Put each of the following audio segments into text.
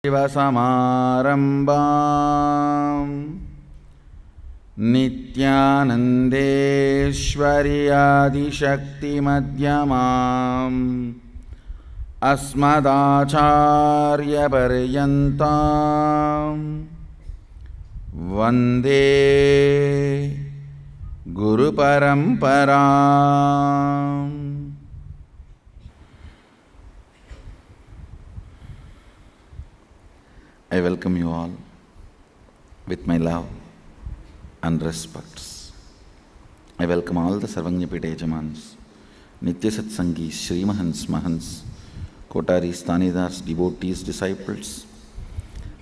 शिवसमारम्भां नित्यानन्देश्वर्यादिशक्तिमध्यमाम् अस्मदाचार्यपर्यन्तां वन्दे गुरुपरम्पराम्। I welcome you all with my love and respects. I welcome all the Sarvajñapita Yajamans, Nitya Satsangis, Shri Mahants, Mahants, Kotaris, Tanidars, devotees, disciples,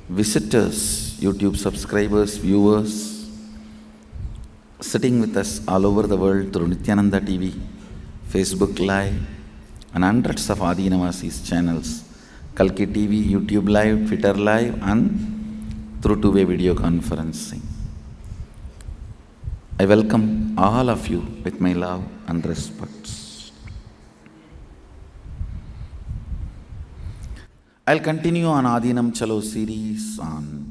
visitors, YouTube subscribers, viewers, sitting with us all over the world through Nityananda TV, Facebook Live, and hundreds of Adi Navasis channels, Kalki TV, YouTube Live, Twitter Live, and through two-way video conferencing. I welcome all of you with my love and respects. I'll continue on Adinam Chalo series on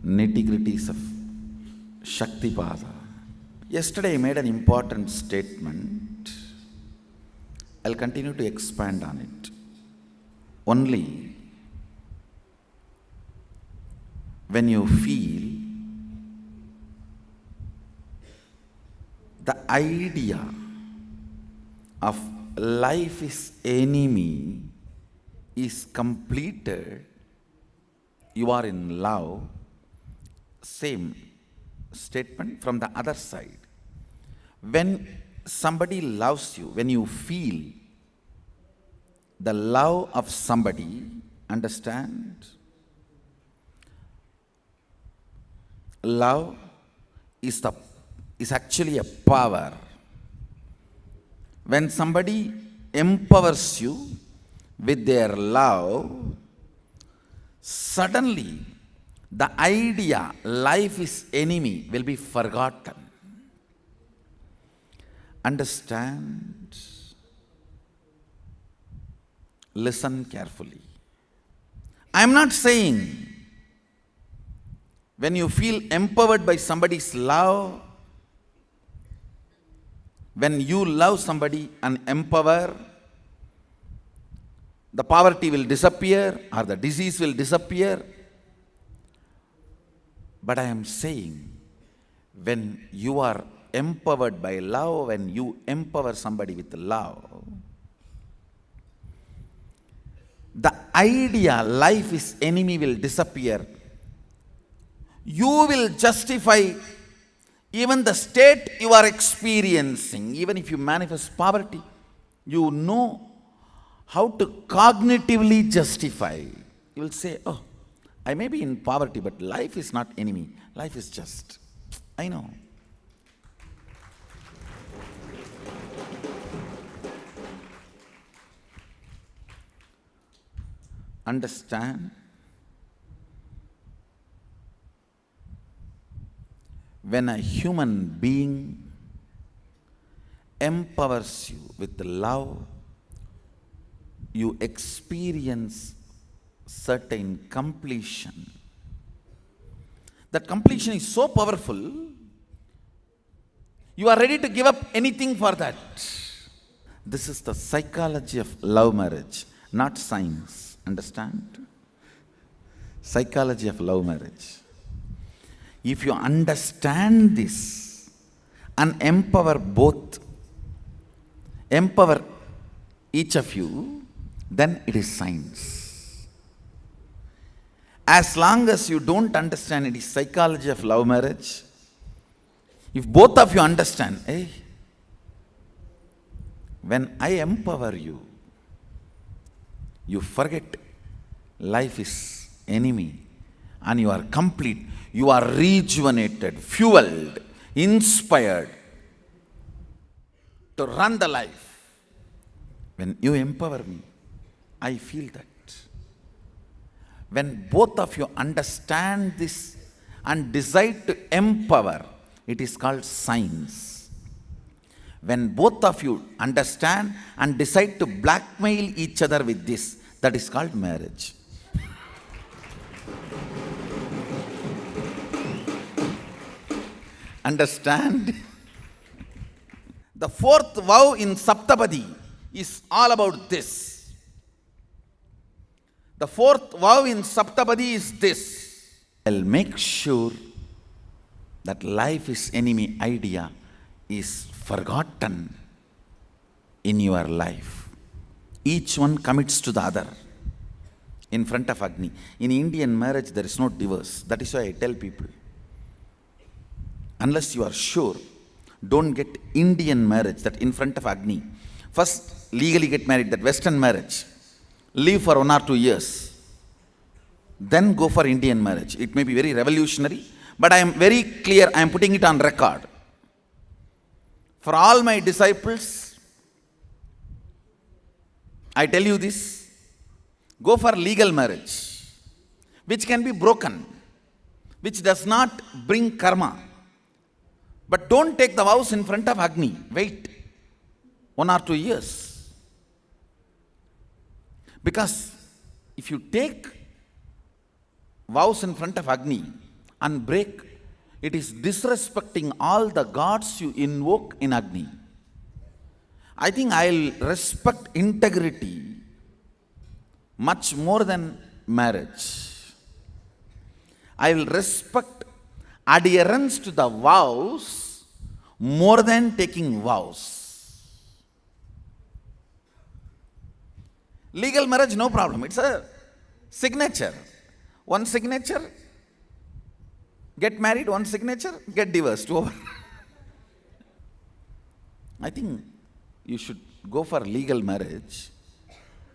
nitty-gritties of Shaktipada. Yesterday I made an important statement. I'll continue to expand on it. Only when you feel the idea of life is enemy is completed, you are in love. Same statement from the other side. When somebody loves you, when you feel the love of somebody, understand? Love is actually a power. When somebody empowers you with their love, suddenly the idea life is enemy will be forgotten. Understand? Listen carefully. I am not saying when you feel empowered by somebody's love, when you love somebody and empower, the poverty will disappear or the disease will disappear. But I am saying when you are empowered by love, when you empower somebody with love, the idea life is enemy will disappear. You will justify even the state you are experiencing. Even if you manifest poverty, you know how to cognitively justify. You will say, oh, I may be in poverty, but life is not enemy. Life is just. I know. Understand? When a human being empowers you with love, you experience certain completion. That completion is so powerful, you are ready to give up anything for that. This is the psychology of love marriage, not science. Understand? Psychology of love marriage. If you understand this and empower each of you, then it is science. As long as you don't understand it is psychology of love marriage, if both of you understand, hey, when I empower you, you forget life is enemy and you are complete. You are rejuvenated, fueled, inspired to run the life. When you empower me, I feel that. When both of you understand this and decide to empower, it is called science. When both of you understand and decide to blackmail each other with this, that is called marriage. Understand? The fourth vow in Saptapadi is all about this. The fourth vow in Saptapadi is this. I'll make sure that life is enemy idea is forgotten in your life. Each one commits to the other in front of Agni. In Indian marriage, there is no divorce. That is why I tell people, unless you are sure, don't get Indian marriage, that in front of Agni. First, legally get married, that Western marriage. Live for 1 or 2 years. Then go for Indian marriage. It may be very revolutionary, but I am very clear, I am putting it on record. For all my disciples, I tell you this, go for legal marriage, which can be broken, which does not bring karma. But don't take the vows in front of Agni. Wait 1 or 2 years. Because if you take vows in front of Agni and break, it is disrespecting all the gods you invoke in Agni. I think I'll respect integrity much more than marriage. I will respect adherence to the vows more than taking vows. Legal marriage, no problem. It's a signature. One signature, get married, one signature, get divorced. Over. I think you should go for legal marriage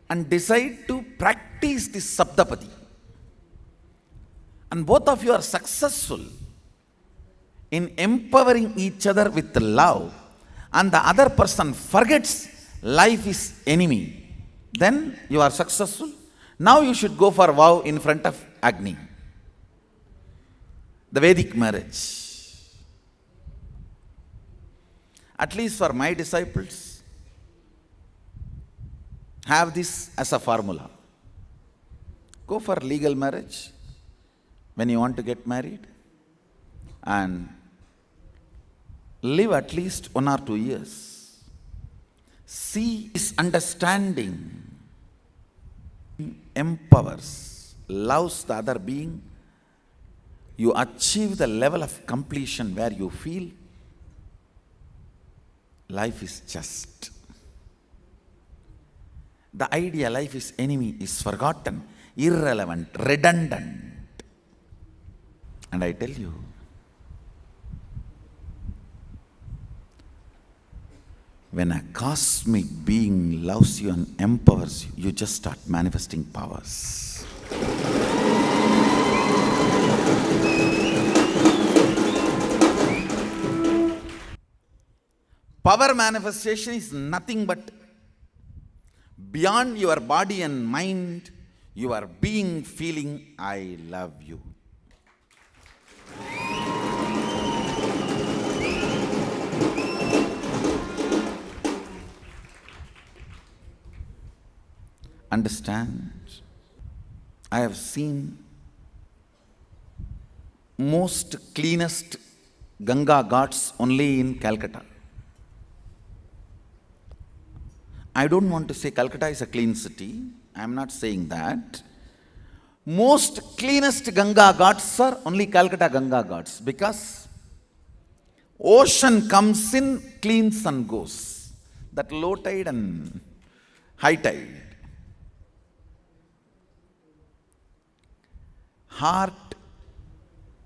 and decide to practice this Saptapadi. And both of you are successful in empowering each other with love, and the other person forgets life is enemy, then you are successful. Now you should go for vow in front of Agni. The Vedic marriage. At least for my disciples, have this as a formula. Go for legal marriage when you want to get married, and live at least 1 or 2 years. See is understanding, empowers, loves the other being. You achieve the level of completion where you feel life is just. The idea life is enemy is forgotten, irrelevant, redundant. And I tell you, when a cosmic being loves you and empowers you, you just start manifesting powers. Power manifestation is nothing but beyond your body and mind, your being feeling, I love you. Understand? I have seen most cleanest Ganga ghats only in Calcutta. I don't want to say Calcutta is a clean city. I am not saying that. Most cleanest Ganga ghats are only Calcutta Ganga ghats, because ocean comes in, cleans and goes. That low tide and high tide. Heart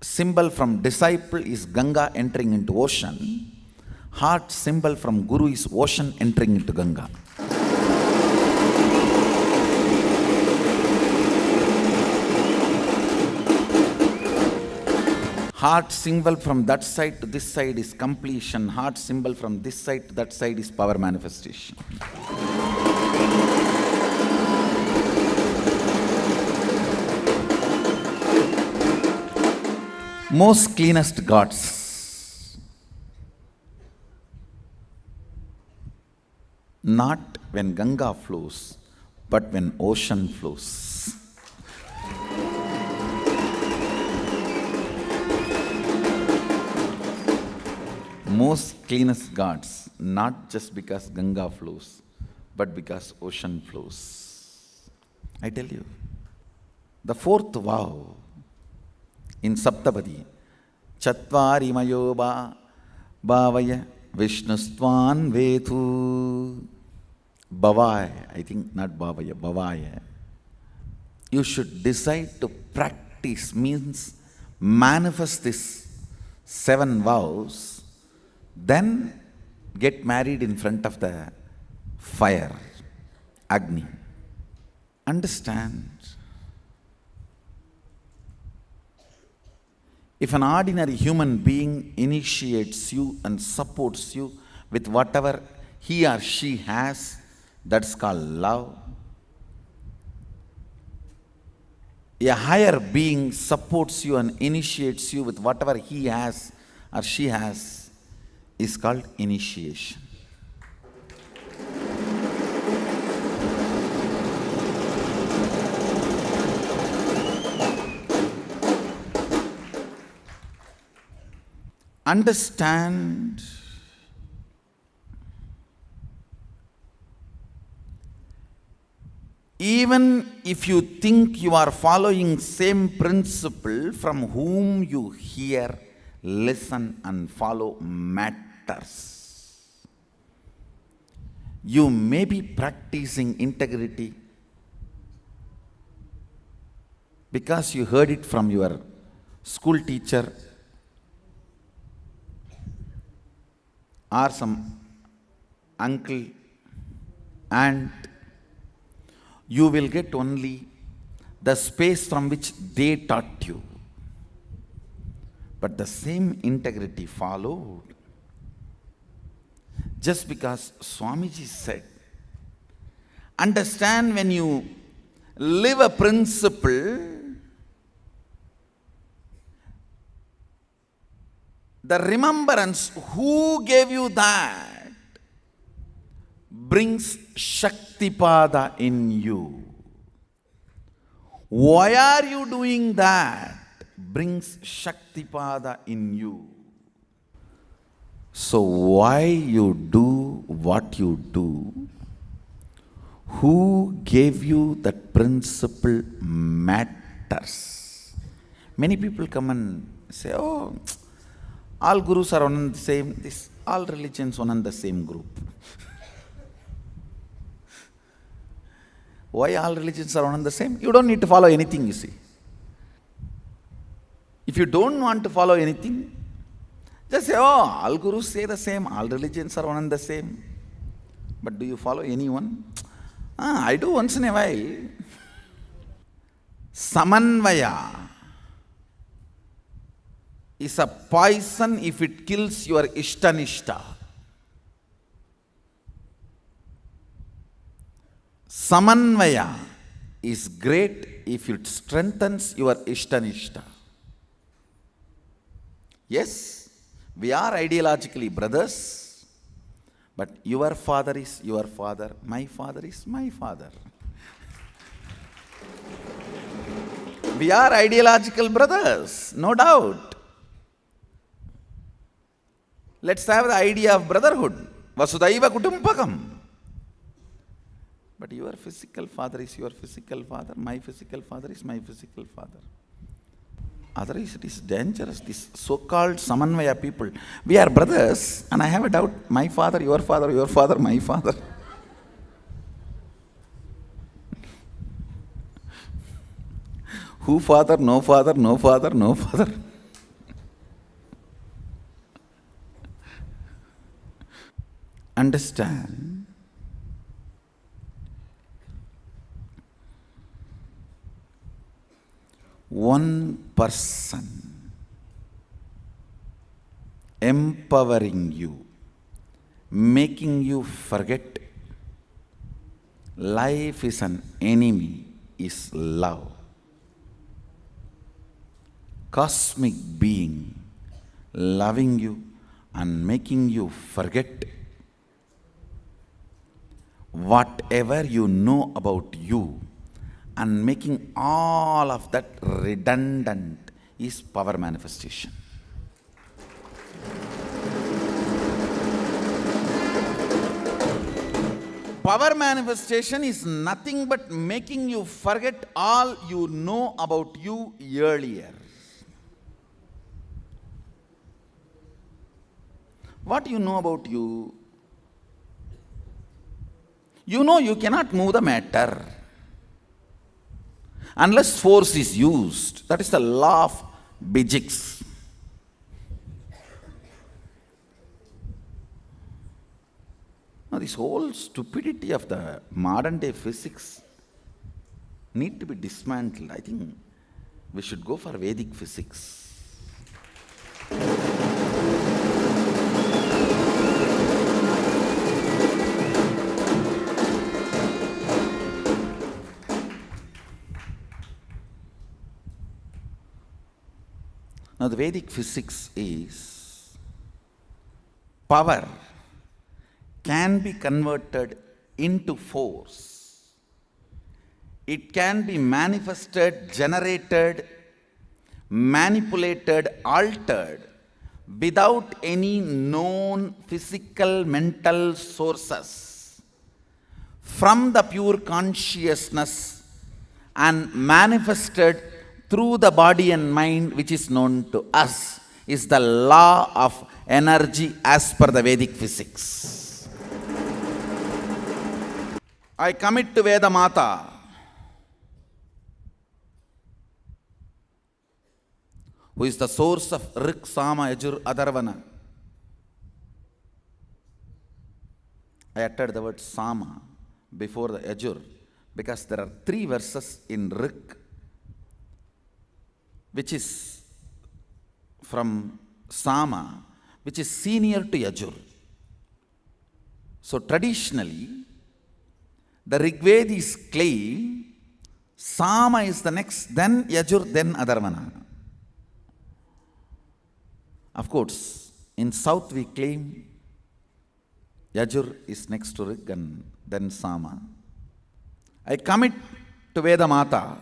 symbol from disciple is Ganga entering into ocean. Heart symbol from Guru is ocean entering into Ganga. Heart symbol from that side to this side is completion. Heart symbol from this side to that side is power manifestation. Most cleanest gods. Not when Ganga flows, but when ocean flows. most cleanest gods, not just because Ganga flows, but because ocean flows. I tell you. The fourth vow in Saptapadi, Chatvari Mayoba Bhavaya Vishnustvan Vetu. Bhavaya, I think not Bhavaya, Bhavaya. You should decide to practice, means manifest this 7 vows, then get married in front of the fire, Agni. Understand? If an ordinary human being initiates you and supports you with whatever he or she has, that's called love. A higher being supports you and initiates you with whatever he has or she has is called initiation. Understand, even if you think you are following same principle, from whom you hear, listen and follow matters. You may be practicing integrity because you heard it from your school teacher or some uncle, aunt. You will get only the space from which they taught you. But the same integrity followed. Just because Swamiji said, understand, when you live a principle, the remembrance who gave you that brings Shaktipada in you. Why are you doing that? Brings Shaktipada in you. So why you do what you do? Who gave you that principle matters. Many people come and say, oh, all gurus are one and the same, all religions one and the same group. Why all religions are one and the same? You don't need to follow anything, you see. If you don't want to follow anything, just say, oh, all gurus say the same, all religions are one and the same. But do you follow anyone? I do once in a while. Samanvaya is a poison if it kills your ishtanishta. Samanvaya is great if it strengthens your ishtanishta. Yes, we are ideologically brothers, but your father is your father, my father is my father. We are ideological brothers, no doubt. Let's have the idea of brotherhood. Vasudhaiva Kutumbakam. But your physical father is your physical father, my physical father is my physical father. Otherwise it is dangerous, these so-called Samanvaya people. We are brothers, and I have a doubt, my father, your father, my father. Who father, no father, no father, no father. Understand, one person empowering you, making you forget life is an enemy, is love. Cosmic being loving you and making you forget whatever you know about you and making all of that redundant is power manifestation. power manifestation is nothing but making you forget all you know about you earlier. What you know about you? You know you cannot move the matter unless force is used. That is the law of physics. Now, this whole stupidity of the modern day physics need to be dismantled. I think we should go for Vedic physics. Now, the Vedic physics is power can be converted into force. It can be manifested, generated, manipulated, altered without any known physical mental sources from the pure consciousness and manifested through the body and mind, which is known to us, is the law of energy as per the Vedic physics. I commit to Veda Mata. Who is the source of Rik, Sama, Yajur, Atharvana. I uttered the word Sama before the Yajur because there are 3 verses in Rik which is from Sama, which is senior to Yajur. So traditionally, the Rigvedis claim Sama is the next, then Yajur, then Atharvana. Of course, in South we claim Yajur is next to Rig and then Sama. I commit to Veda Mata.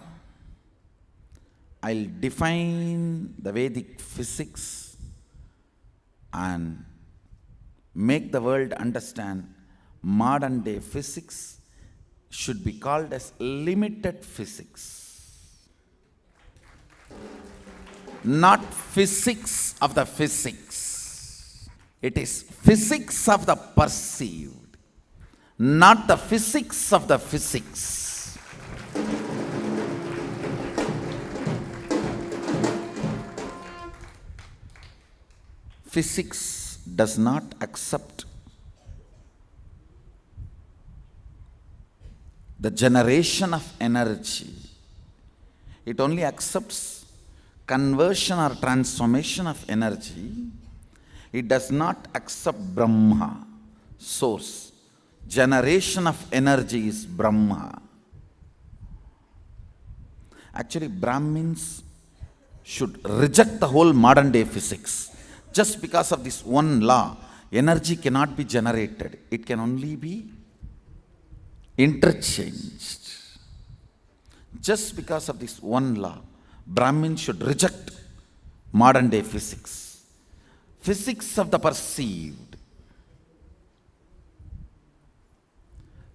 I'll define the Vedic physics and make the world understand modern day physics should be called as limited physics, not physics of the physics. It is physics of the perceived, not the physics of the physics. Physics does not accept the generation of energy. It only accepts conversion or transformation of energy. It does not accept Brahma, source. Generation of energy is Brahma. Actually, Brahmins should reject the whole modern day physics. Just because of this one law, energy cannot be generated. It can only be interchanged. Just because of this one law, Brahmins should reject modern day physics. Physics of the perceived.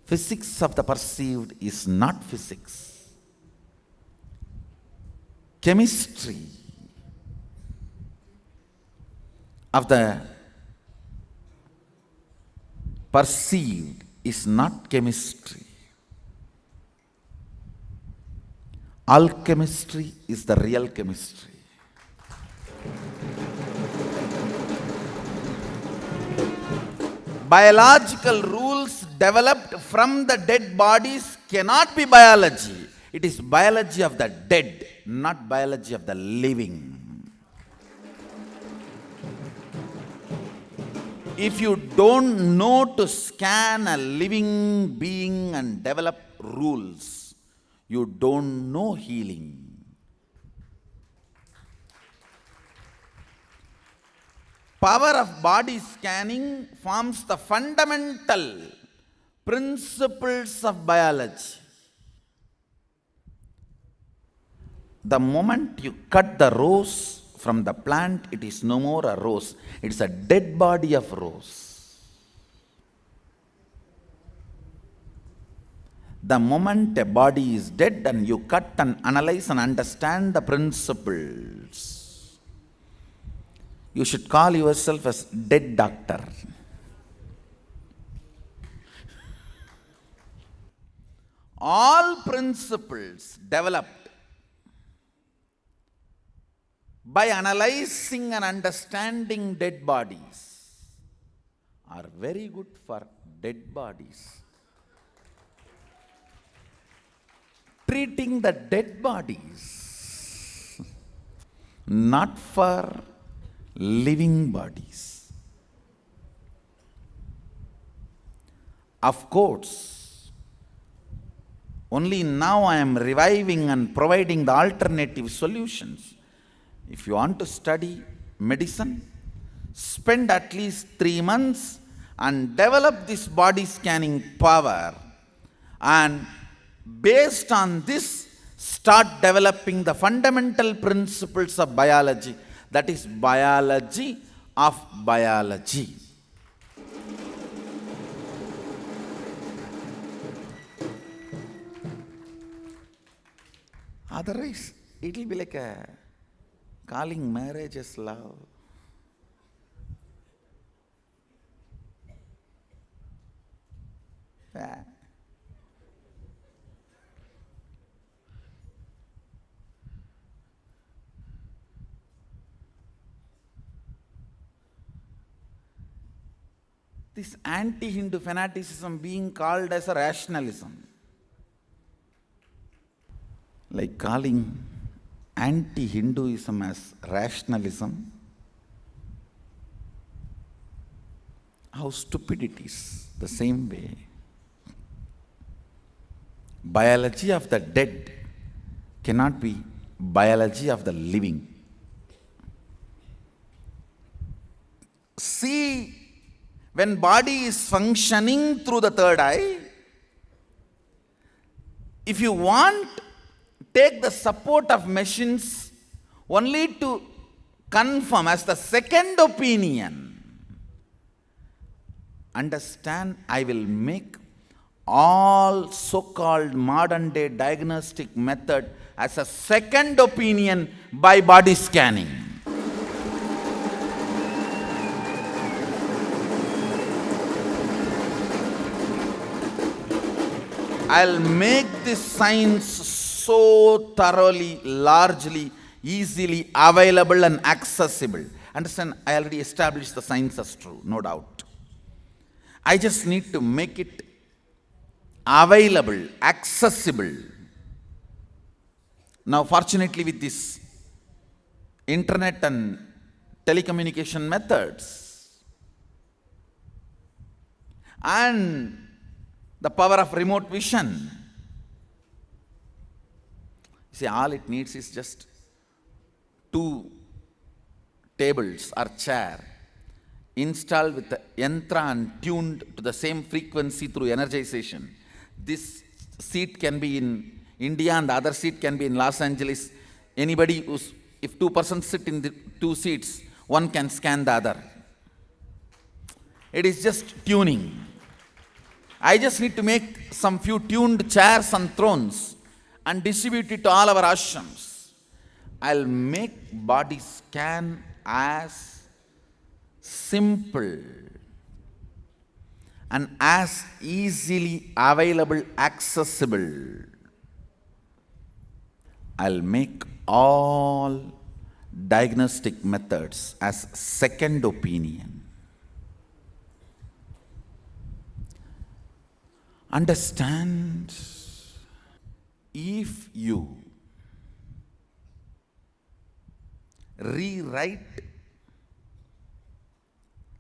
Physics of the perceived is not physics. Chemistry of the perceived is not chemistry. Alchemistry is the real chemistry. Biological rules developed from the dead bodies cannot be biology. It is biology of the dead, not biology of the living. If you don't know to scan a living being and develop rules, you don't know healing. Power of body scanning forms the fundamental principles of biology. The moment you cut the rose from the plant, it is no more a rose. It is a dead body of rose. The moment a body is dead and you cut and analyze and understand the principles, you should call yourself as dead doctor. All principles developed by analyzing and understanding dead bodies are very good for dead bodies. Treating the dead bodies, not for living bodies. Of course, only now I am reviving and providing the alternative solutions. If you want to study medicine, spend at least 3 months and develop this body scanning power, and based on this, start developing the fundamental principles of biology, that is biology of biology. Otherwise, it will be like a calling marriage as love. Yeah. This anti-Hindu fanaticism being called as a rationalism, like calling anti-Hinduism as rationalism, how stupid it is. The same way, biology of the dead cannot be biology of the living. See, when body is functioning through the third eye, if you want, take the support of machines only to confirm as the second opinion. Understand, I will make all so-called modern day diagnostic method as a second opinion by body scanning. I'll make this science so thoroughly, largely, easily available and accessible. Understand, I already established the science as true, no doubt. I just need to make it available, accessible. Now, fortunately, with this internet and telecommunication methods and the power of remote vision, see, all it needs is just 2 tables or chair installed with the yantra and tuned to the same frequency through energization. This seat can be in India and the other seat can be in Los Angeles. Anybody who's, if 2 persons sit in the 2 seats, one can scan the other. It is just tuning. I just need to make some few tuned chairs and thrones and distribute it to all our ashrams. I'll make body scan as simple and as easily available, accessible. I'll make all diagnostic methods as second opinion. Understand, if you rewrite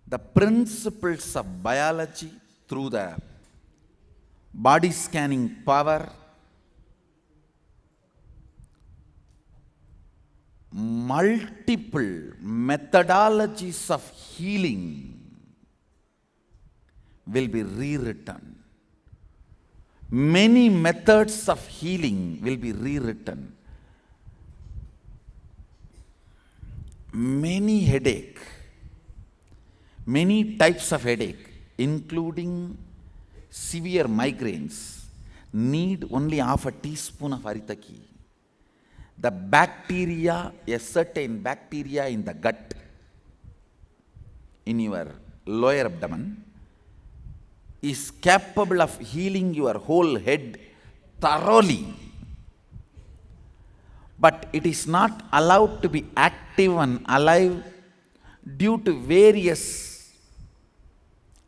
the principles of biology through the body scanning power, multiple methodologies of healing will be rewritten. Many methods of healing will be rewritten. Many headache, many types of headache, including severe migraines, need only half a teaspoon of Haritaki. The bacteria, a certain bacteria in the gut, in your lower abdomen, is capable of healing your whole head thoroughly. But it is not allowed to be active and alive due to various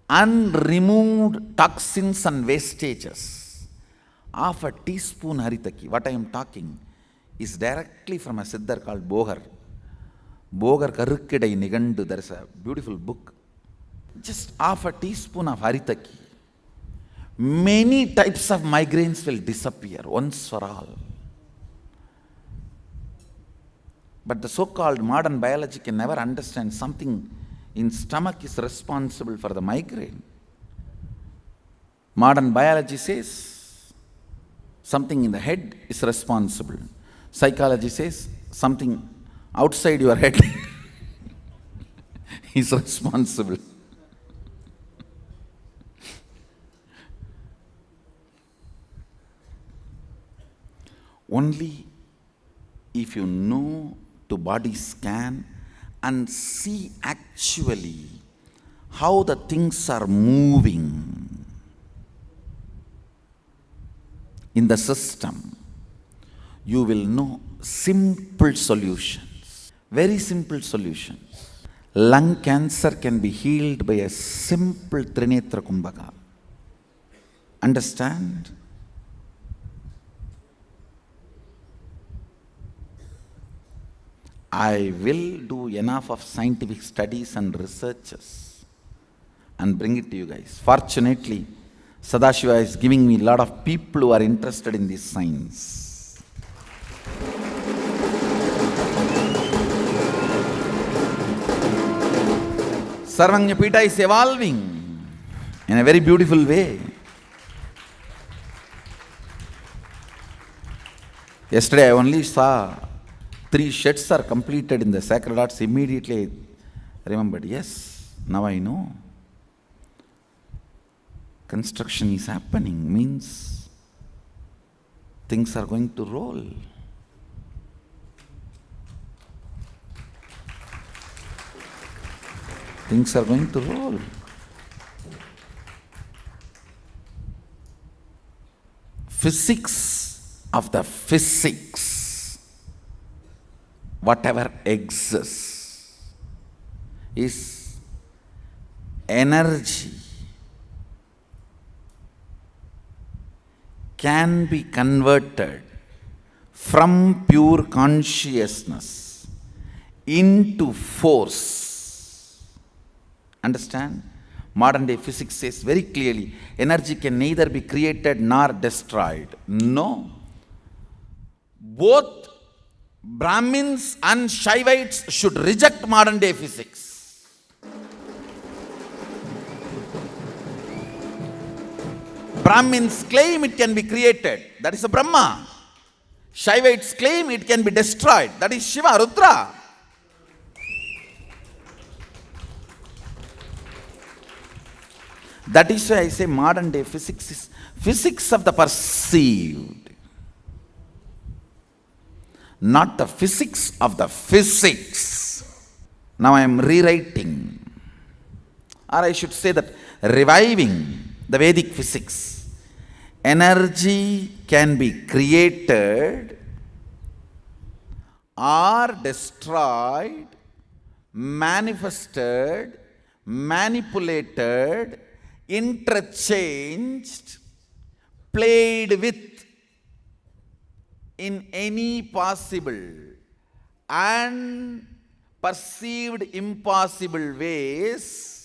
unremoved toxins and wastages. Half a teaspoon Haritaki, what I am talking, is directly from a Siddhar called Bogar. Bogar Karukkidai Nigandu, there is a beautiful book. Just half a teaspoon of Haritaki. Many types of migraines will disappear once for all. But the so-called modern biology can never understand something in stomach is responsible for the migraine. Modern biology says something in the head is responsible. Psychology says something outside your head is responsible. Only if you know to body scan and see actually how the things are moving in the system, you will know simple solutions, very simple solutions. Lung cancer can be healed by a simple Trinetra Kumbhaka. Understand? I will do enough of scientific studies and researches and bring it to you guys. Fortunately, Sadashiva is giving me a lot of people who are interested in this science. Sarvanyapita is evolving in a very beautiful way. Yesterday I only saw 3 sheds are completed in the Sacred Arts. Immediately I remembered, yes, now I know. Construction is happening, means things are going to roll. Things are going to roll. Physics of the physics, whatever exists, is energy can be converted from pure consciousness into force. Understand? Modern day physics says very clearly, energy can neither be created nor destroyed. No. Both Brahmins and Shaivites should reject modern day physics. Brahmins claim it can be created, that is a Brahma. Shaivites claim it can be destroyed, that is Shiva, Rudra. That is why I say modern day physics is physics of the perceived, not the physics of the physics. Now I am rewriting, or I should say that reviving the Vedic physics. Energy can be created or destroyed, manifested, manipulated, interchanged, played with in any possible and perceived impossible ways.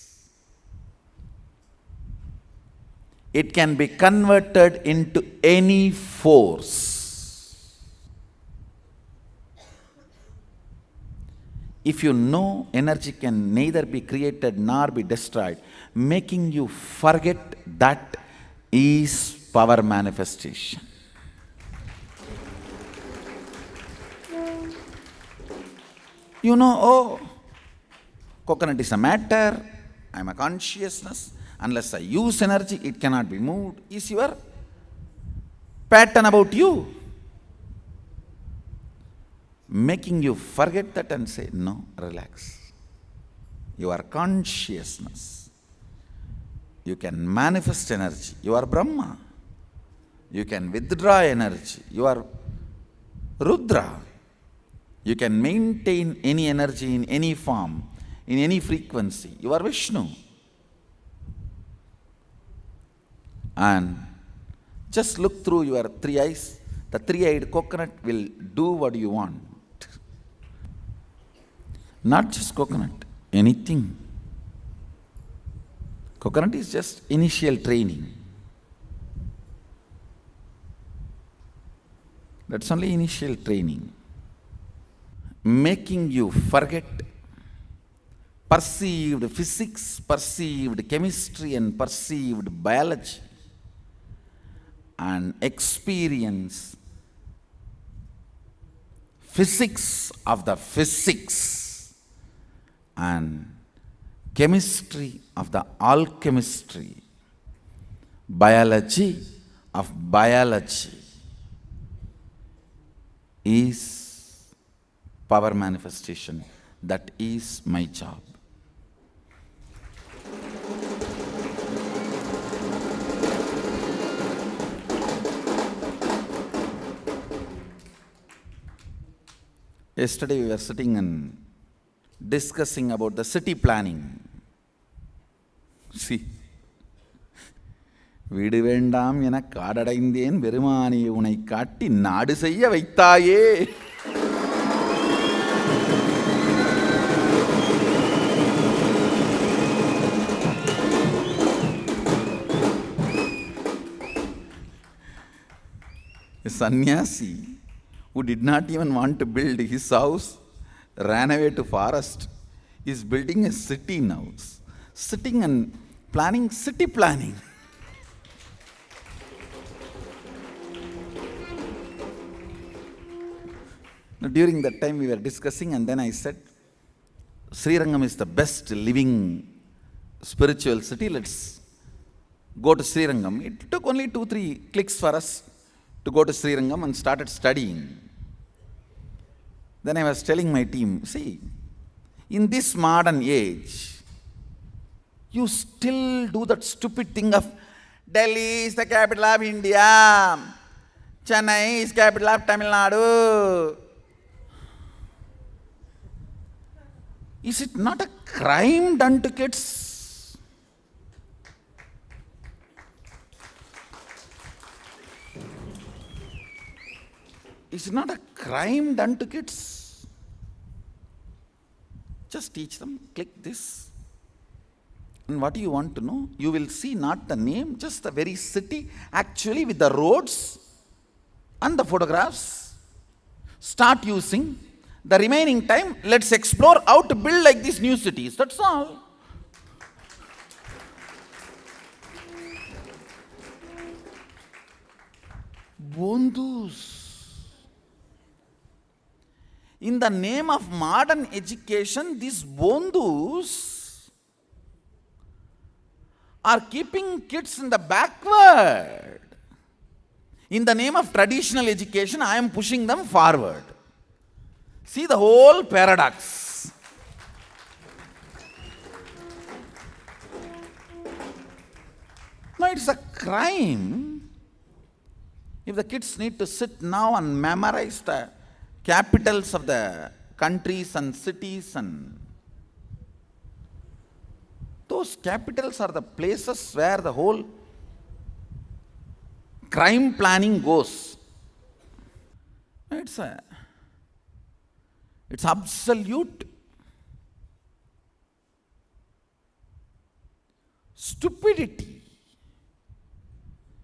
It can be converted into any force. If you know energy can neither be created nor be destroyed, making you forget that is power manifestation. You know, oh, coconut is a matter, I am a consciousness. Unless I use energy, it cannot be moved, is your pattern about you, making you forget that and say, no, relax. Your consciousness, you can manifest energy. You are Brahma. You can withdraw energy. You are Rudra. You can maintain any energy in any form, in any frequency. You are Vishnu. And just look through your three eyes. The three-eyed coconut will do what you want. Not just coconut, anything. Coconut is just initial training. That's only initial training. Making you forget perceived physics, perceived chemistry, and perceived biology, and experience physics of the physics and chemistry of the alchemistry, biology of biology is power manifestation. That is my job. Yesterday we were sitting and discussing about the city planning. See, வீடு வேண்டாம் என காடடைந்தேன் பெருமானே உனை காட்டி நாடு செய்ய வைத்தாயே. A sannyasi who did not even want to build his house ran away to forest, is building a city now, sitting and planning city planning. During that time we were discussing, and then I said, Srirangam is the best living spiritual city. Let's go to Srirangam. It took only 2-3 clicks for us to go to Srirangam and started studying. Then I was telling my team, see, in this modern age, you still do that stupid thing of Delhi is the capital of India, Chennai is capital of Tamil Nadu. Is it not a crime done to kids? Is it not a crime done to kids? Just teach them, click this. And what do you want to know? You will see not the name, just the very city, actually with the roads and the photographs. Start using. The remaining time, let's explore how to build like these new cities. That's all. Bondhus. In the name of modern education, these bondhus are keeping kids in the backward. In the name of traditional education, I am pushing them forward. See the whole paradox. No, it's a crime if the kids need to sit now and memorize the capitals of the countries and cities, and those capitals are the places where the whole crime planning goes. It's absolute stupidity.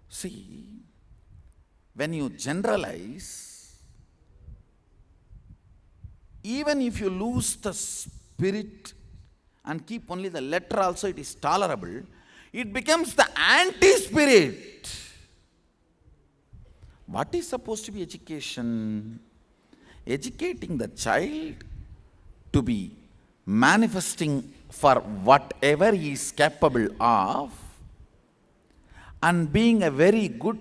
See, when you generalize, even if you lose the spirit and keep only the letter also, it is tolerable. It becomes the anti-spirit. What is supposed to be education? Educating the child to be manifesting for whatever he is capable of, and being a very good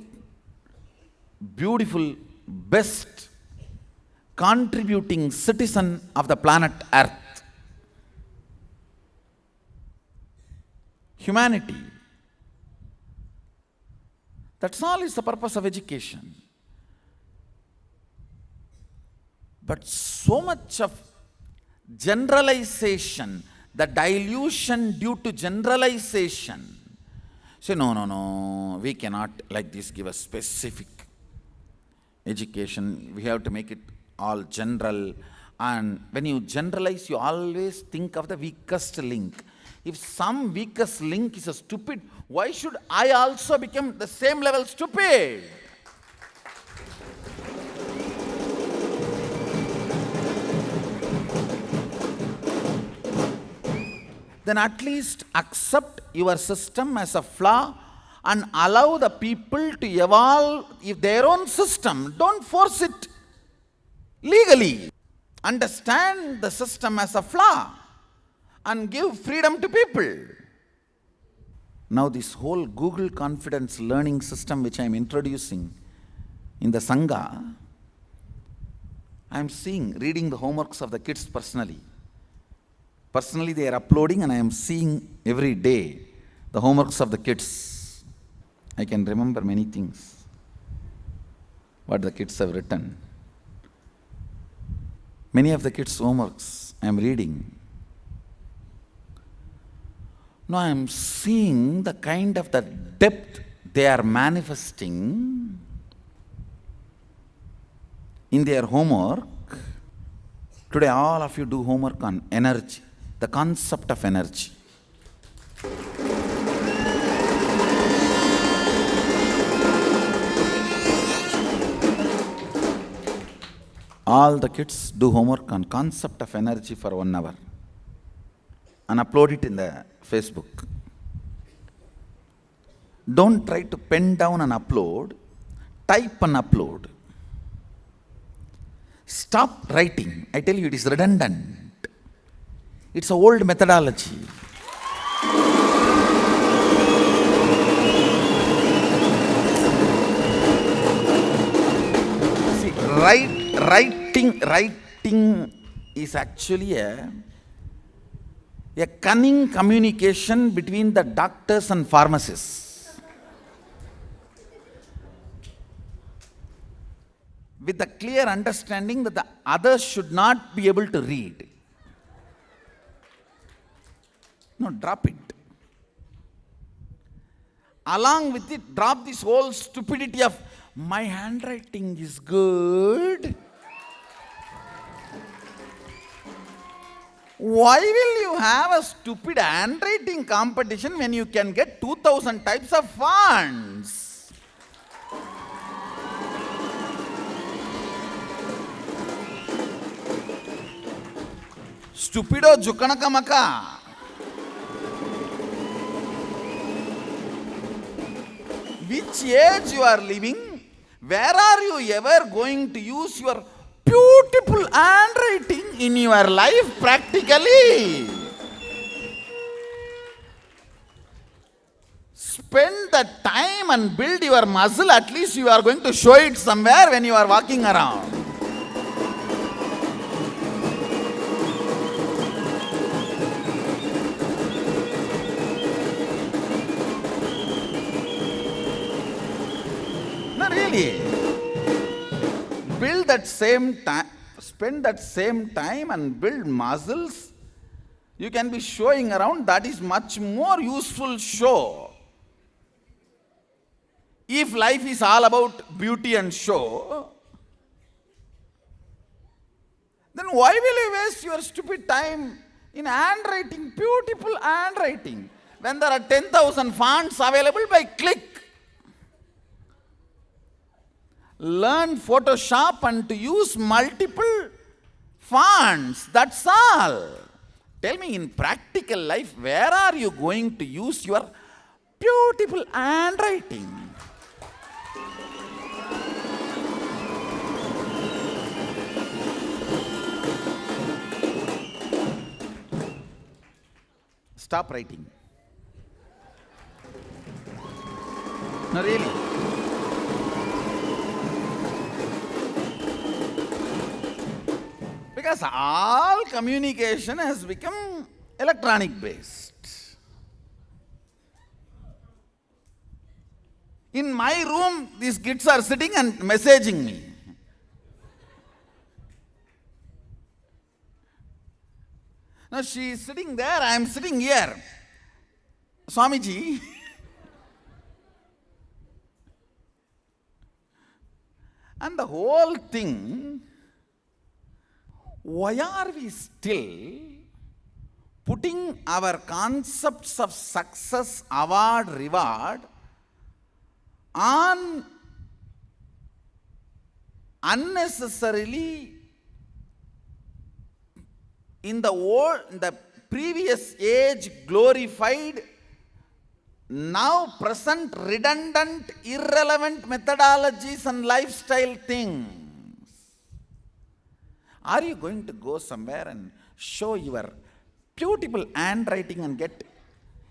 beautiful, best contributing citizen of the planet Earth. Humanity. That's all is the purpose of education. But so much of generalization, the dilution due to generalization. Say, no, we cannot like this give a specific education. We have to make it all general. And when you generalize, you always think of the weakest link. If some weakest link is a stupid, why should I also become the same level stupid? Then at least accept your system as a flaw and allow the people to evolve their own system. Don't force it legally. Understand the system as a flaw and give freedom to people. Now this whole Google Confidence learning system which I am introducing in the Sangha, I am reading the homeworks of the kids personally. Personally, they are uploading and I am seeing every day the homeworks of the kids. I can remember many things, what the kids have written. Many of the kids' homeworks I am reading. Now I am seeing the kind of the depth they are manifesting in their homework. Today all of you do homework on energy. The concept of energy. All the kids do homework on concept of energy for 1 hour and upload it in the Facebook. Don't try to pen down and upload, type and upload. Stop writing. I tell you, it is redundant. It's an old methodology. See, writing is actually a cunning communication between the doctors and pharmacists. With the clear understanding that the others should not be able to read. No, drop it. Along with it, drop this whole stupidity of my handwriting is good. Why will you have a stupid handwriting competition when you can get 2000 types of fonts? Stupido jukanakamaka. Which age you are living? Where are you ever going to use your beautiful handwriting in your life practically? Spend the time and build your muscle. At least you are going to show it somewhere when you are walking around. Build that same time, spend that same time and build muscles. You can be showing around. That is much more useful show. If life is all about beauty and show, then why will you waste your stupid time in handwriting, beautiful handwriting, when there are 10,000 fonts available by click? Learn Photoshop and to use multiple fonts. That's all. Tell me, in practical life, where are you going to use your beautiful handwriting? Stop writing. No, really. Because all communication has become electronic based. In my room, these kids are sitting and messaging me. Now she is sitting there, I am sitting here. Swamiji, and the whole thing, why are we still putting our concepts of success, award, reward on unnecessarily in the previous age glorified, now present redundant, irrelevant methodologies and lifestyle things? Are you going to go somewhere and show your beautiful handwriting and get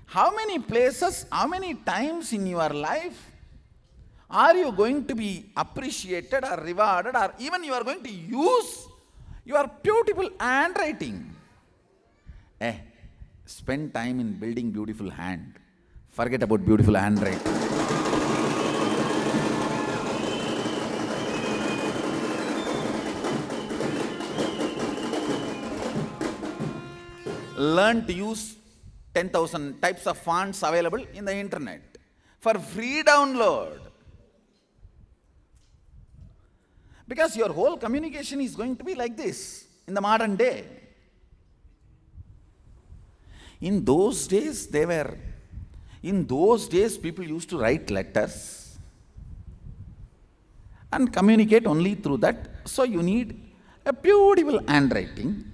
how many places, how many times in your life are you going to be appreciated or rewarded, or even you are going to use your beautiful handwriting? Spend time in building beautiful hand. Forget about beautiful handwriting. Learn to use 10,000 types of fonts available in the internet for free download. Because your whole communication is going to be like this in the modern day. In those days, people used to write letters and communicate only through that. So you need a beautiful handwriting.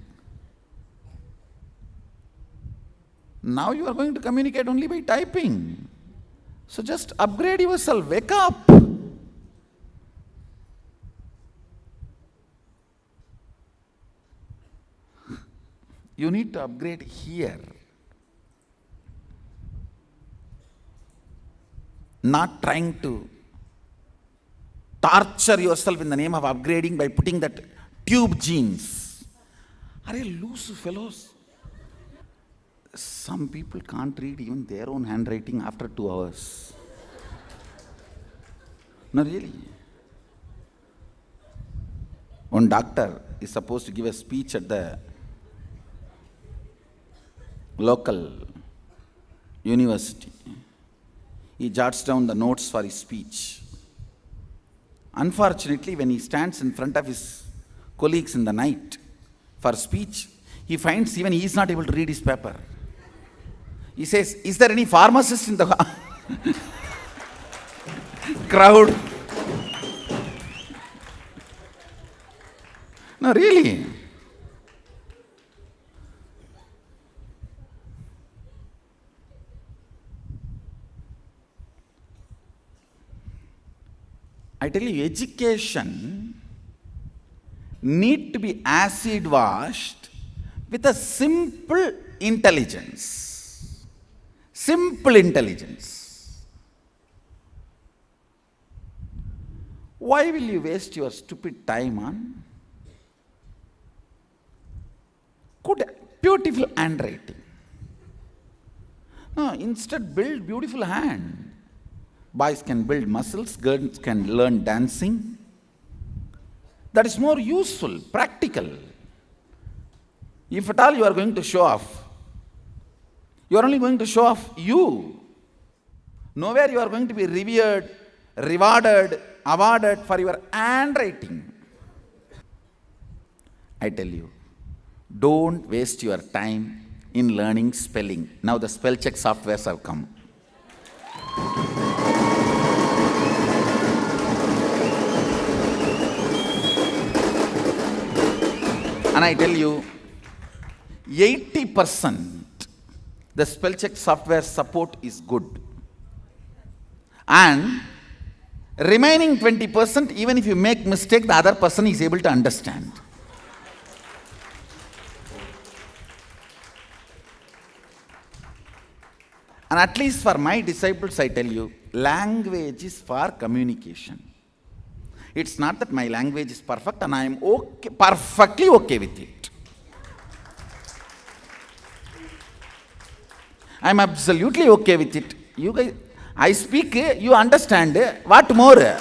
Now you are going to communicate only by typing. So just upgrade yourself, wake up. You need to upgrade here. Not trying to torture yourself in the name of upgrading by putting that tube jeans. Are you loose fellows? Some people can't read even their own handwriting after 2 hours. No, really. One doctor is supposed to give a speech at the local university. He jots down the notes for his speech. Unfortunately, when he stands in front of his colleagues in the night for speech, he finds even he is not able to read his paper. He says, "Is there any pharmacist in the crowd?" No, really. I tell you, education need to be acid washed with a simple intelligence. Simple intelligence. Why will you waste your stupid time on good, beautiful handwriting? No, instead build beautiful hand. Boys can build muscles, girls can learn dancing. That is more useful, practical. If at all you are going to show off, you are only going to show off you. Nowhere you are going to be revered, rewarded, awarded for your handwriting. I tell you, don't waste your time in learning spelling. Now the spell check softwares have come. And I tell you, 80% the spell check software support is good. And remaining 20%, even if you make mistake, the other person is able to understand. And at least for my disciples, I tell you, language is for communication. It's not that my language is perfect and I am okay, perfectly okay with it. I am absolutely okay with it. You guys, I speak, you understand. What more?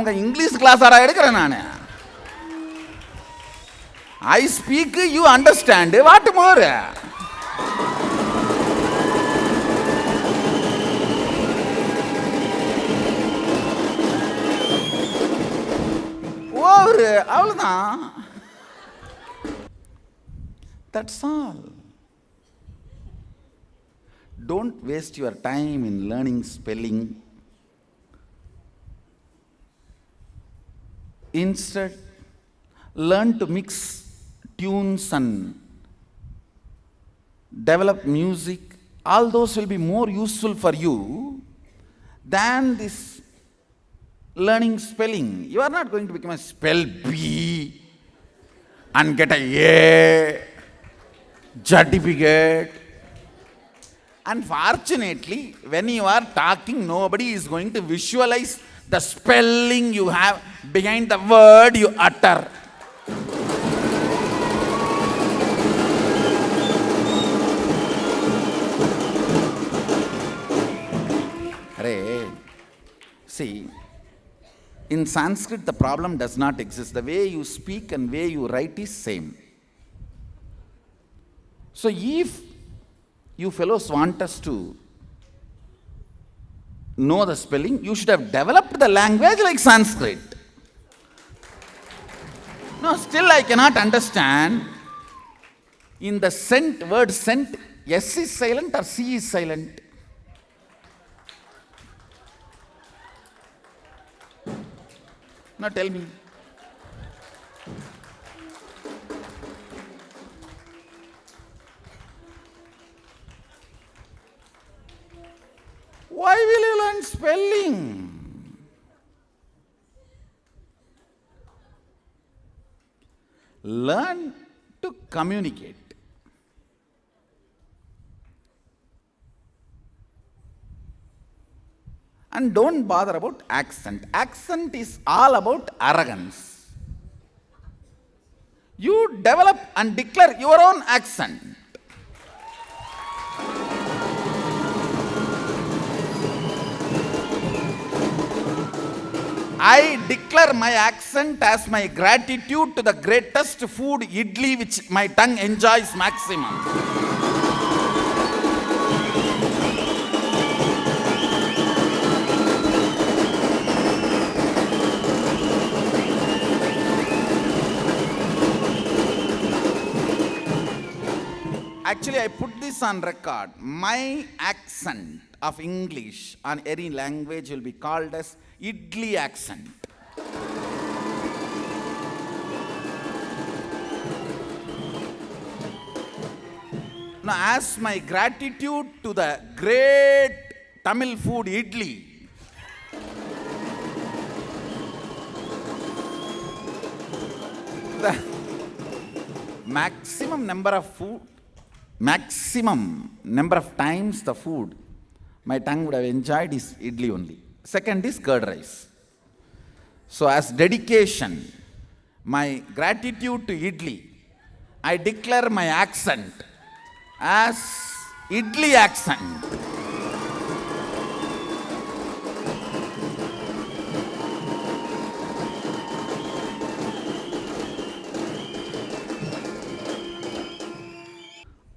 English class are I speak, you understand. What more? அவ்வளோதான். That's all. Don't waste your time in learning spelling. Instead, learn to mix tunes and develop music. All those will be more useful for you than this learning spelling. You are not going to become a spell bee and get a certificate. Unfortunately, when you are talking, nobody is going to visualize the spelling you have behind the word you utter. See, in Sanskrit, the problem does not exist. The way you speak and way you write is same. So if you fellows want us to know the spelling, you should have developed the language like Sanskrit. No, still I cannot understand. In the sent, word sent, S is silent or C is silent? Now tell me. Why will you learn spelling? Learn to communicate. And don't bother about accent. Accent is all about arrogance. You develop and declare your own accent. I declare my accent as my gratitude to the greatest food, idli, which my tongue enjoys maximum. Actually, I put this on record. My accent of English on any language will be called as idli accent. Now, as my gratitude to the great Tamil food idli, the maximum number of times the food my tongue would have enjoyed is idli only. Second is curd rice. So as dedication, my gratitude to idli, I declare my accent as idli accent.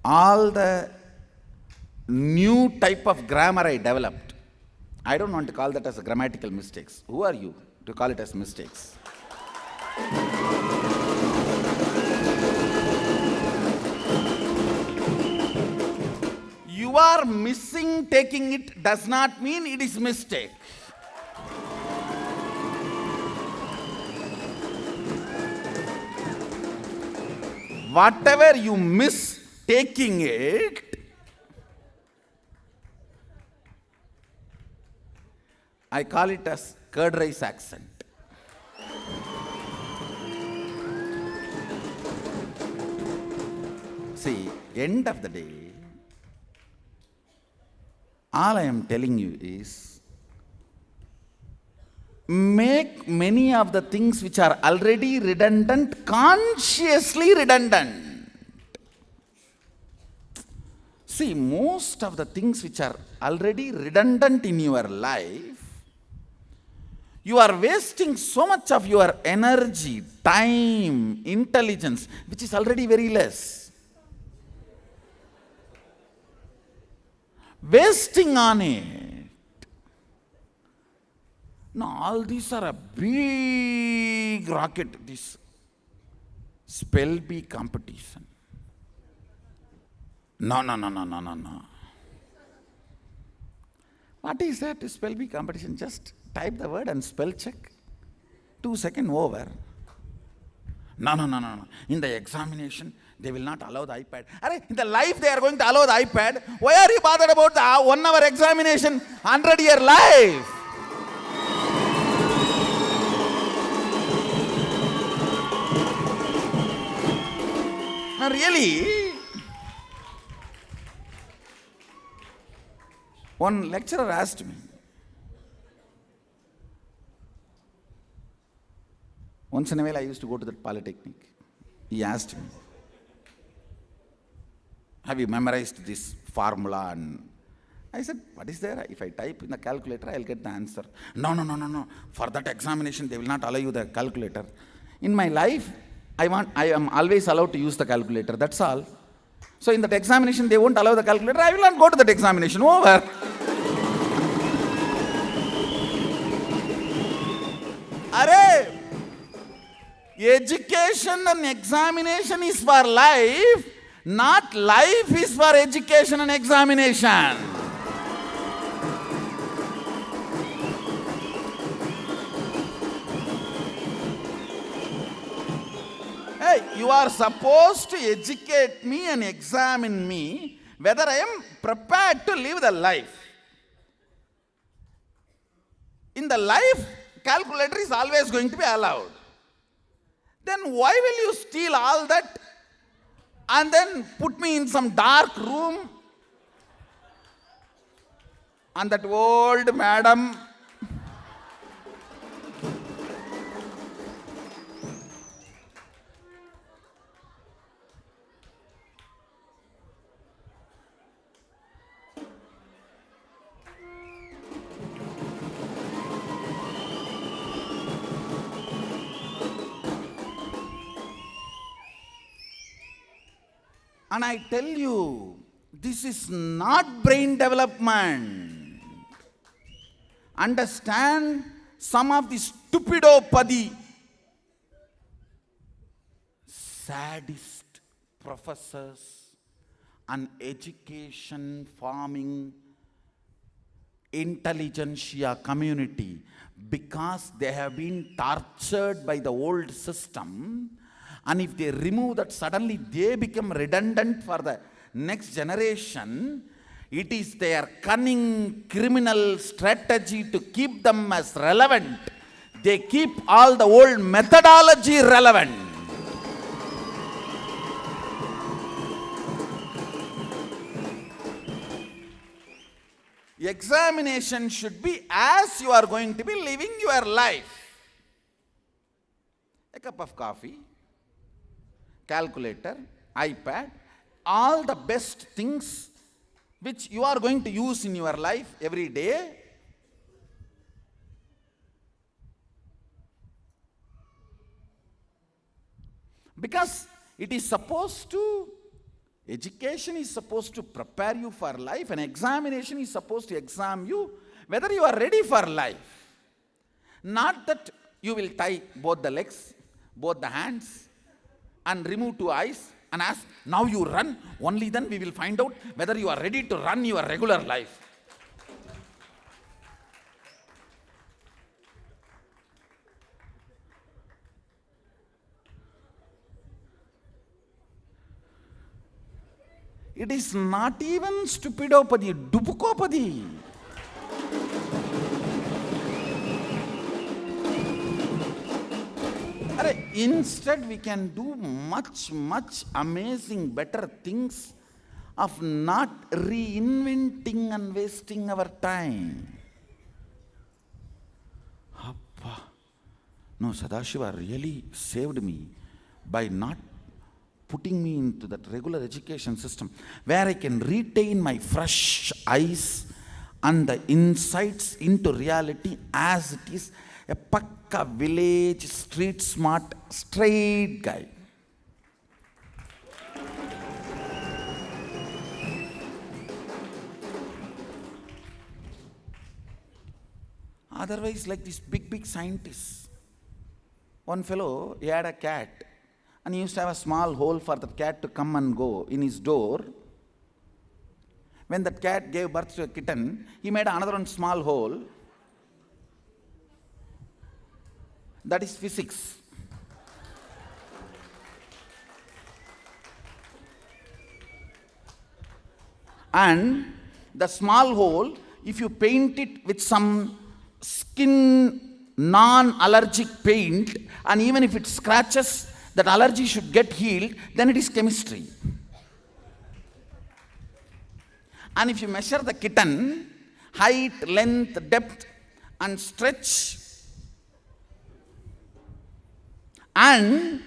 All the new type of grammar I developed, I don't want to call that as a grammatical mistakes. Who are you to call it as mistakes? You are missing taking it does not mean it is mistake. Whatever you miss taking it, I call it as curd rice accent. See, end of the day, all I am telling you is, make many of the things which are already redundant consciously redundant. See, most of the things which are already redundant in your life, you are wasting so much of your energy, time, intelligence, which is already very less. Wasting on it. Now, all these are a big rocket, this spell bee competition. No. What is that spell bee competition? Just type the word and spell check. 2 seconds over. No. In the examination, they will not allow the iPad. In the life, they are going to allow the iPad. Why are you bothered about the 1 hour examination, 100-year life? Now, really, one lecturer asked me, once in a while I used to go to that polytechnic. He asked me, have you memorized this formula? And I said, what is there? If I type in the calculator, I'll get the answer. No. For that examination, they will not allow you the calculator. In my life, I am always allowed to use the calculator. That's all. So in that examination, they won't allow the calculator. I will not go to that examination. Over. Education and examination is for life, not life is for education and examination. Hey, you are supposed to educate me and examine me whether I am prepared to live the life. In the life, calculator is always going to be allowed. Then why will you steal all that and then put me in some dark room and that old madam and I tell you, this is not brain development. Understand some of the stupidopathy, sadist professors and education farming intelligentsia community, because they have been tortured by the old system, and if they remove that, suddenly they become redundant for the next generation. It is their cunning criminal strategy to keep them as relevant. They keep all the old methodology relevant. Examination should be as you are going to be living your life. A cup of coffee, calculator, iPad, all the best things which you are going to use in your life every day. Because it is supposed to, education is supposed to prepare you for life, and examination is supposed to examine you whether you are ready for life. Not that you will tie both the legs, both the hands, and remove 2 eyes and ask, now you run, only then we will find out whether you are ready to run your regular life. It is not even stupidopathy, dupukopathy. instead we can do much, much amazing, better things of not reinventing and wasting our time. Appa. No, Sadashiva really saved me by not putting me into that regular education system where I can retain my fresh eyes and the insights into reality as it is, a pakka village, street smart, straight guy. Otherwise, like these big scientists. One fellow, he had a cat and he used to have a small hole for the cat to come and go in his door. When that cat gave birth to a kitten, he made another one small hole. That is physics. And the small hole, if you paint it with some skin non-allergic paint, and even if it scratches, that allergy should get healed, then it is chemistry. And if you measure the kitten, height, length, depth, and stretch, and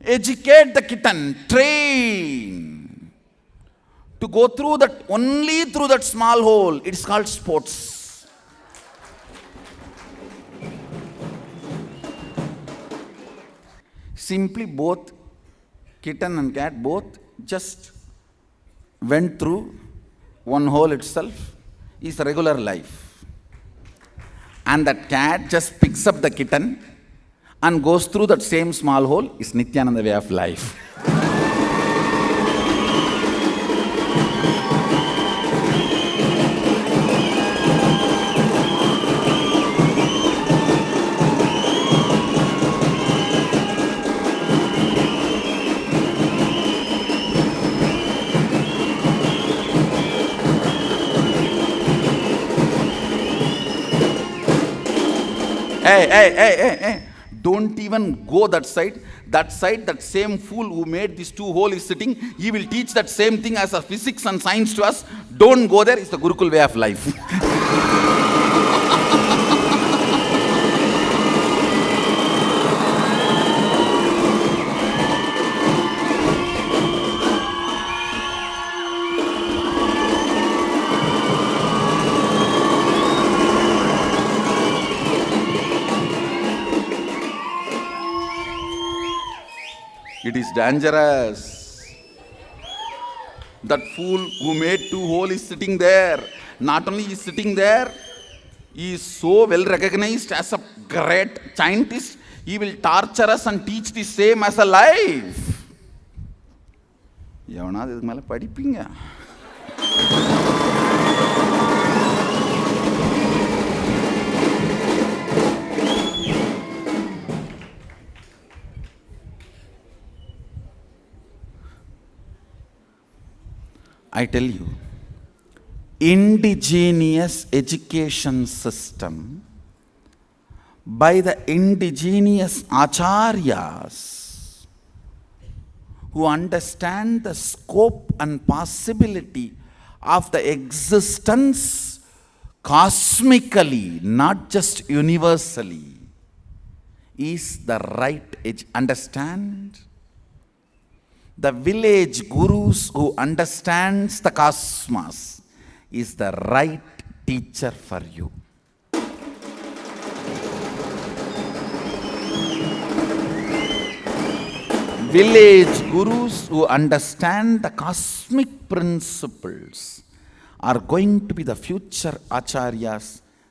educate the kitten, train to go through that, only through that small hole, it is called sports. Simply both kitten and cat both just went through one hole itself, is regular life. And that cat just picks up the kitten and goes through that same small hole, is Nityananda way of life. Hey. Don't even go that side. That side, that same fool who made these two holes is sitting. He will teach that same thing as a physics and science to us. Don't go there. It's the Gurukul way of life. It is dangerous. That fool who made two holes is sitting there. Not only is sitting there, he is so well recognized as a great scientist, he will torture us and teach the same as a life. எவனாவது இதுக்கு மேலே படிப்பீங்க. I tell you, indigenous education system by the indigenous acharyas who understand the scope and possibility of the existence cosmically, not just universally, is the right understand. The village gurus who understands the cosmos is the right teacher for you. Village gurus who understand the cosmic principles are going to be the future acharyas,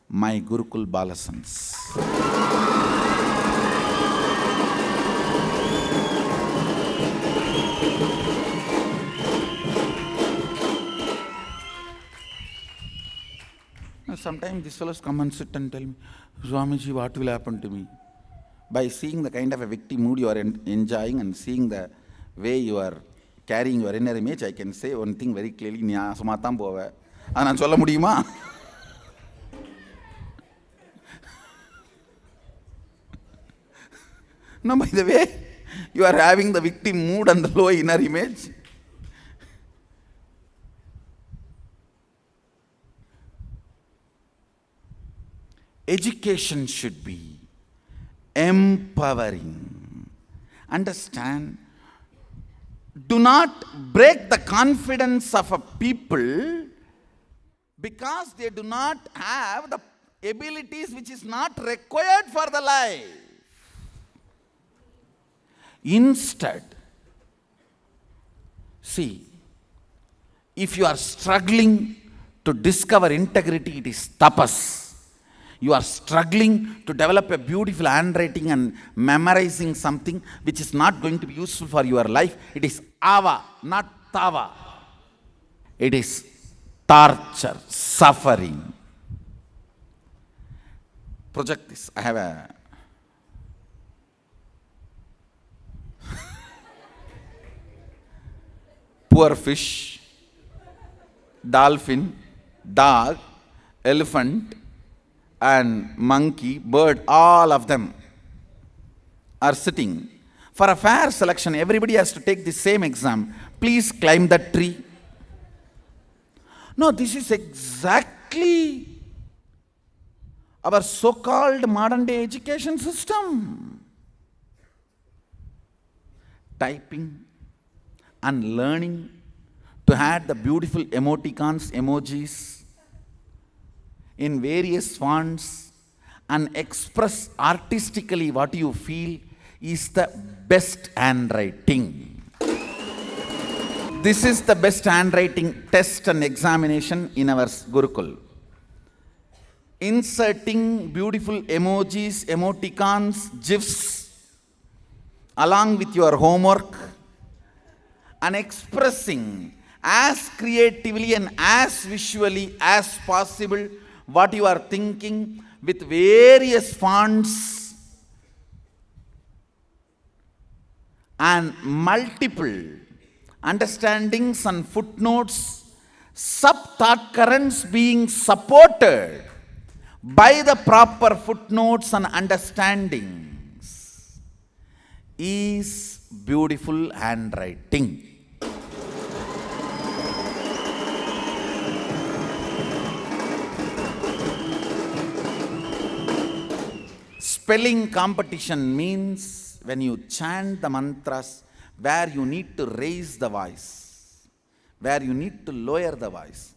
my Gurukul Balasans. Sometimes these fellows come and sit and tell me, Swamiji, what will happen to me? By seeing the kind of a victim mood you are enjoying and seeing the way you are carrying your inner image, I can say one thing very clearly, நீ சும்மா தான் போவ. அதை நான் சொல்ல முடியுமா? No, by the way, you are having the victim mood and the low inner image. Education should be empowering. Understand? Do not break the confidence of a people because they do not have the abilities which is not required for the life. Instead, see, if you are struggling to discover integrity, it is tapas. You are struggling to develop a beautiful handwriting and memorizing something which is not going to be useful for your life. It is ava, not tava. It is torture, suffering. Project this. I have a poor fish, dolphin, dog, elephant, and monkey, bird, all of them are sitting. For a fair selection, everybody has to take the same exam. Please climb that tree. No, this is exactly our so-called modern day education system. Typing and learning to add the beautiful emoticons, emojis in various fonts and express artistically what you feel is the best handwriting. This is the best handwriting test and examination in our Gurukul. Inserting beautiful emojis, emoticons, GIFs along with your homework and expressing as creatively and as visually as possible what you are thinking with various fonts and multiple understandings and footnotes, sub-thought currents being supported by the proper footnotes and understandings is beautiful handwriting. Spelling competition means when you chant the mantras where you need to raise the voice, where you need to lower the voice.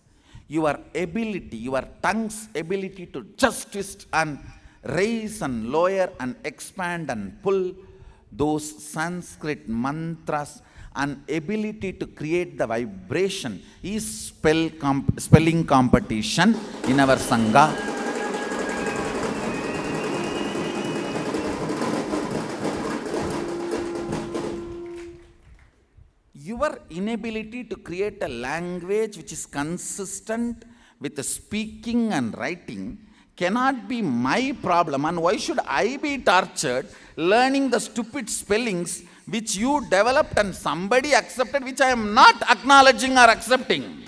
Your ability, your tongue's ability to just twist and raise and lower and expand and pull those Sanskrit mantras and ability to create the vibration is spelling competition in our Sangha. Your inability to create a language which is consistent with the speaking and writing cannot be my problem, and why should I be tortured learning the stupid spellings which you developed and somebody accepted, which I am not acknowledging or accepting?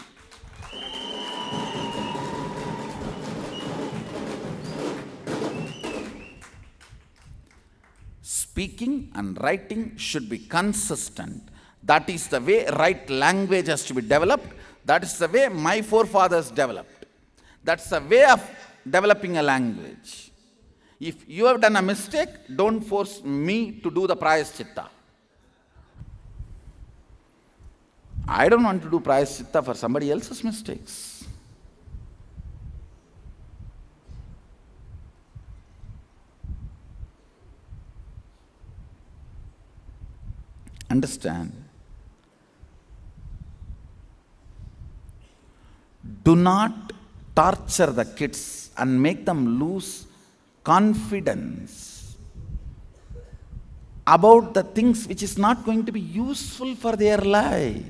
Speaking and writing should be consistent. That is the way right language has to be developed. That is the way my forefathers developed. That's the way of developing a language. If you have done a mistake, don't force me to do the prayaschitta. I don't want to do prayaschitta for somebody else's mistakes. Understand? Do not torture the kids and make them lose confidence about the things which is not going to be useful for their life.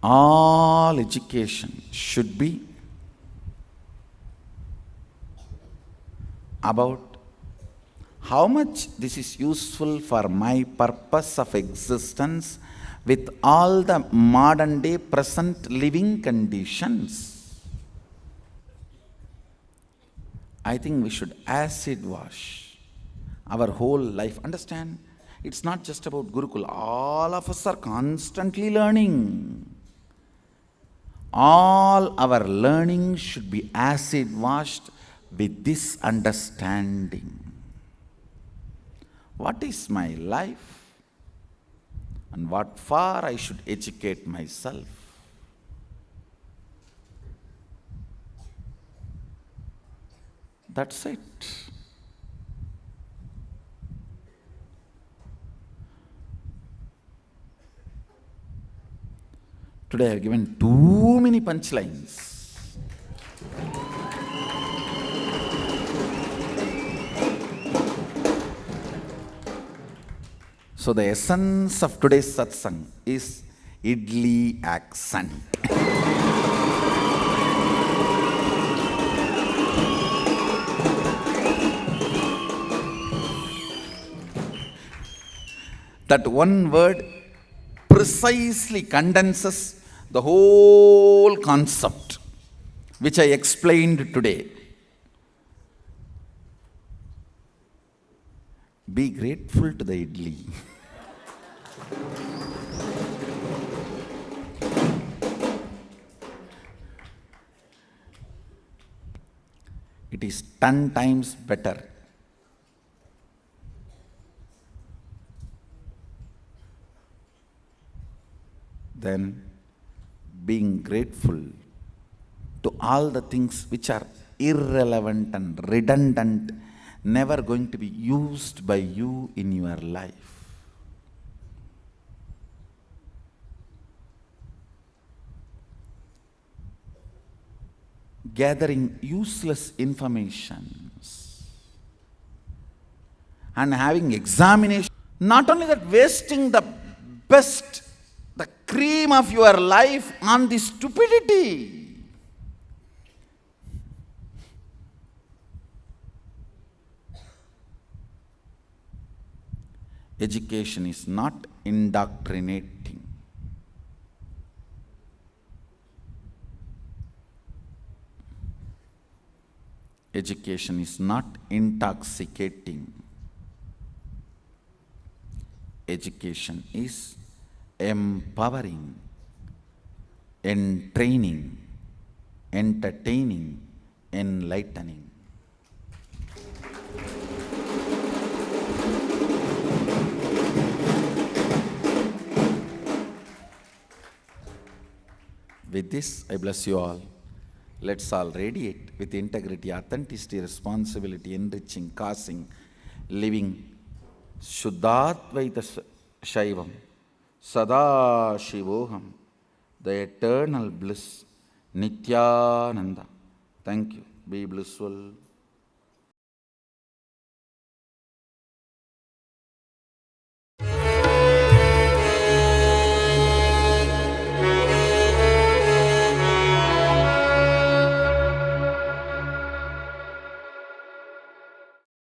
All education should be about how much this is useful for my purpose of existence with all the modern day present living conditions. I think we should acid wash our whole life. Understand? It's not just about Gurukul. All of us are constantly learning. All our learning should be acid washed with this understanding. What is my life? And what for I should educate myself? That's it. Today I have given too many punchlines. So the essence of today's satsang is idli accent. That one word precisely condenses the whole concept which I explained today. Be grateful to the idli. It is 10 times better than being grateful to all the things which are irrelevant and redundant, never going to be used by you in your life. Gathering useless information and having examination, not only that, wasting the best, the cream of your life on the stupidity. Education is not indoctrinating. Education is not intoxicating. Education is empowering, entraining, entertaining, enlightening. With this, I bless you all. Let's all radiate with integrity, authenticity, responsibility, enriching, causing, living Shuddhadvaita Shaivam, Sada Shivoham, the eternal bliss, Nityananda. Thank you. Be blissful.